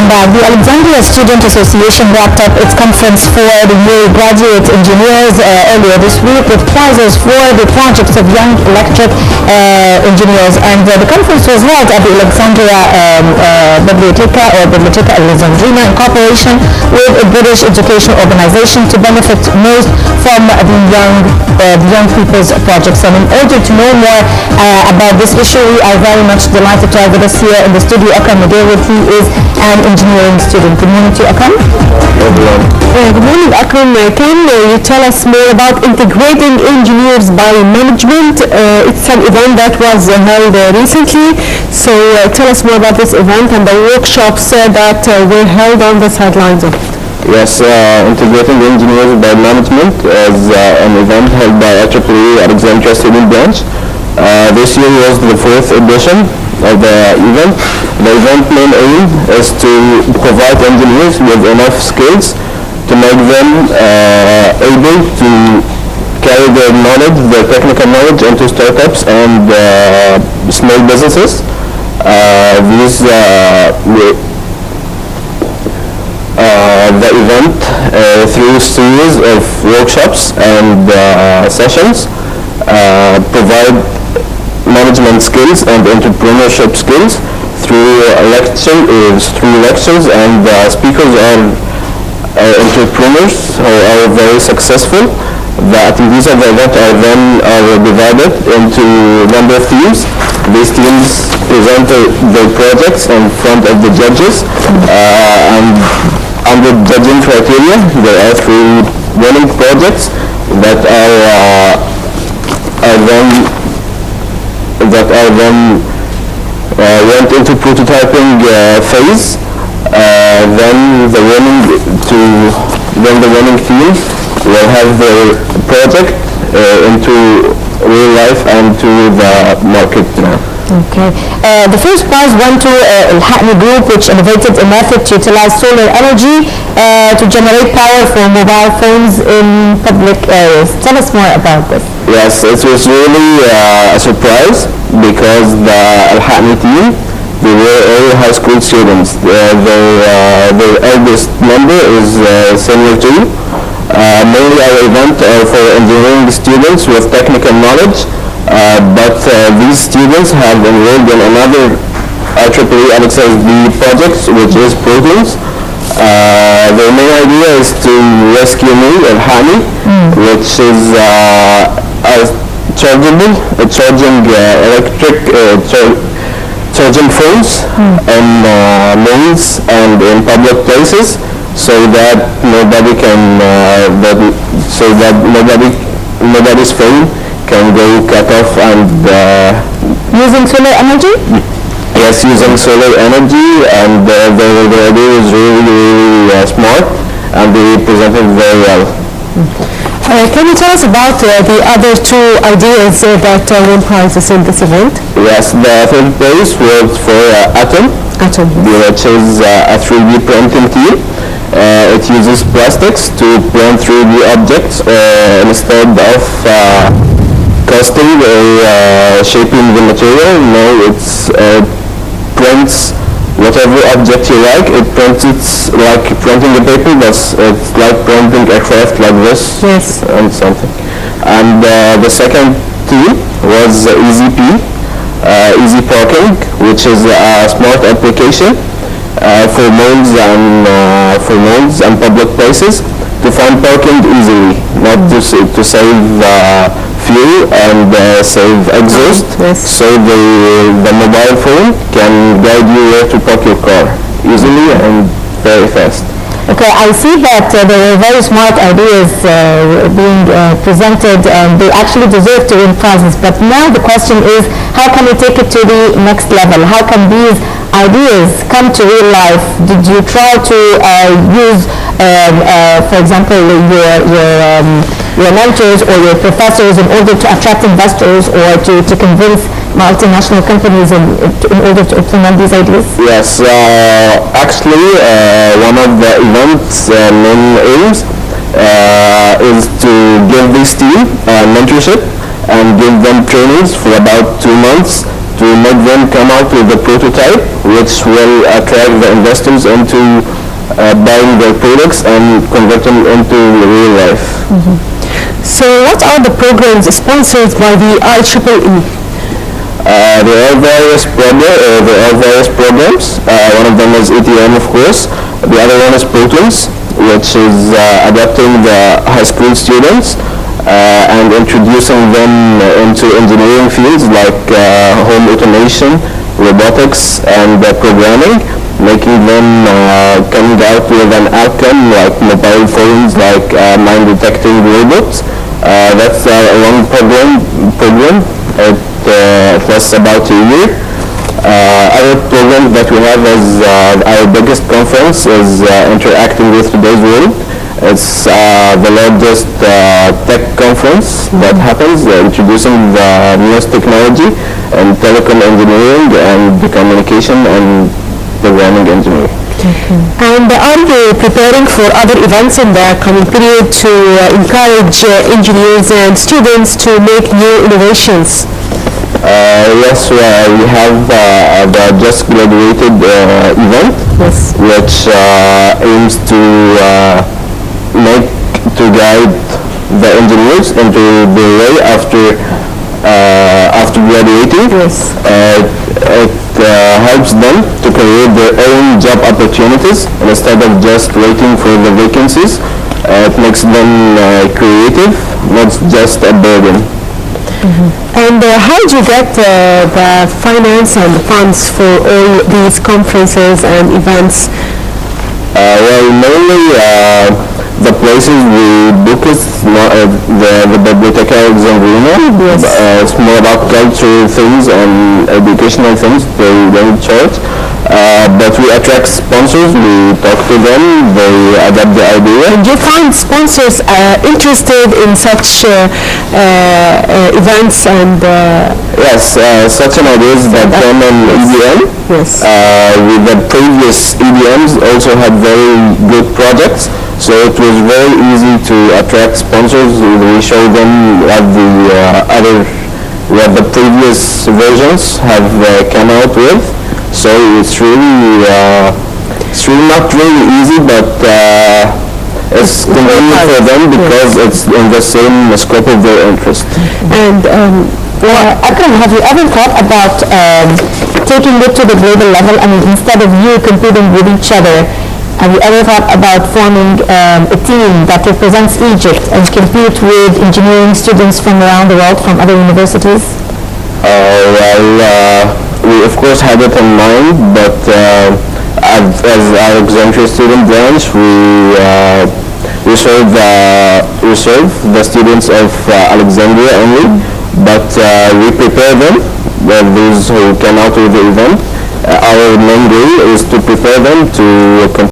welcome back. The Alexandria Student Association wrapped up its conference for the new graduate engineers earlier this week with prizes for the projects of young electric engineers. And the conference was held at the Alexandria Biblioteca Alexandrina in cooperation with a British educational organization to benefit most from the young people's projects. And in order to know more about this issue, we are very much delighted to have with us here in the studio Akram. He is an engineering student. Good morning to you, Akram. Good morning, Akram. Can you tell us more about integrating engineers by management? It's an event that was held recently. So tell us more about this event and the workshops that were held on the sidelines of it. Yes, integrating engineers by management is an event held by IEEE Alexandria Student Branch. This year was the 4th edition of the event. The event main aim is to provide engineers with enough skills to make them able to carry their knowledge, their technical knowledge into startups and small businesses. The event through series of workshops and sessions provide management skills and entrepreneurship skills through lectures, and speakers are entrepreneurs who are very successful. The attendees of the event are divided into a number of teams. These teams present their projects in front of the judges, and under judging criteria there are 3 winning projects that are then went into prototyping phase. Then the winning team will have their project into real life and to the market now. Okay. The first prize went to الأهم group, which innovated a method to utilize solar energy to generate power for mobile phones in public areas. Tell us more about this. Yes, it was really a surprise because the الأهم team, they were all high school students. Their eldest member is senior 2. Mainly our event for engineering students with technical knowledge. But these students have enrolled in another IEEE Alexandria project, which is proteins. Their main idea is to rescue الأهم, which is charging phones in malls and in public places, so that nobody's phone can go cut off. And using solar energy? Yes, using solar energy, and the idea is really smart, and they presented very well. Can you tell us about the other 2 ideas that won prizes in this event? Yes, the 3rd place was for Atom, which is a 3D printing team. It uses plastics to print 3D objects instead of casting or shaping the material. No, it's prints whatever object you like. It prints it like printing a paper, but it's like printing a craft like this. Yes. And something. And the 2nd team was Easy Parking, which is a smart application for malls and public places to find parking easily, not to save fuel and save exhaust. Yes. So the mobile phone can guide you where to park your car easily and very fast. Okay, I see that there were very smart ideas being presented, and they actually deserve to win prizes. But now the question is, how can we take it to the next level? How can these ideas come to real life? Did you try to use, for example, your mentors or your professors in order to attract investors, or to convince multinational companies in order to implement these ideas? Yes, actually one of the event's main aims is to give this team mentorship and give them trainings for about 2 months to make them come out with a prototype which will attract the investors into buying their products and convert them into real life. So what are the programs sponsored by the IEEE? There are various programs. One of them is ETM, of course. The other one is programs, which is adapting the high school students and introducing them into engineering fields like home automation, robotics, and programming, making them coming out with an outcome like mobile phones, like mind detecting robots. That's a long program. It lasts about a year. Other program that we have is our biggest conference is Interacting with Today's World. It's the largest tech conference that happens, introducing the newest technology in telecom engineering and communication and programming engineering. And are you preparing for other events in the coming period to encourage engineers and students to make new innovations? Yes, we have the just graduated event, which aims to guide the engineers into the way after graduating. It helps them to create their own job opportunities instead of just waiting for the vacancies. It makes them creative, not just a burden. And how do you get the finance and funds for all these conferences and events? Well, mainly the places we book is the Biblioteca Alexandrina. It's more about cultural things and educational things. They don't charge. But we attract sponsors, we talk to them, they adapt the idea. And do you find sponsors interested in such events and... Yes, such an ideas that come in EDM. Yes. With the previous EDMs also had very good projects, so it was very easy to attract sponsors. We show them what the previous versions have come out with. So it's really not really easy, but it's convenient for them because it's in the same scope of their interest. And Akram, have you ever thought about taking it to the global level? I mean, instead of you competing with each other, have you ever thought about forming a team that represents Egypt and compete with engineering students from around the world, from other universities? We of course had it in mind, but as Alexandria student branch, we serve the students of Alexandria only, but we prepare them, those who came out with the event. Our main goal is to prepare them to compete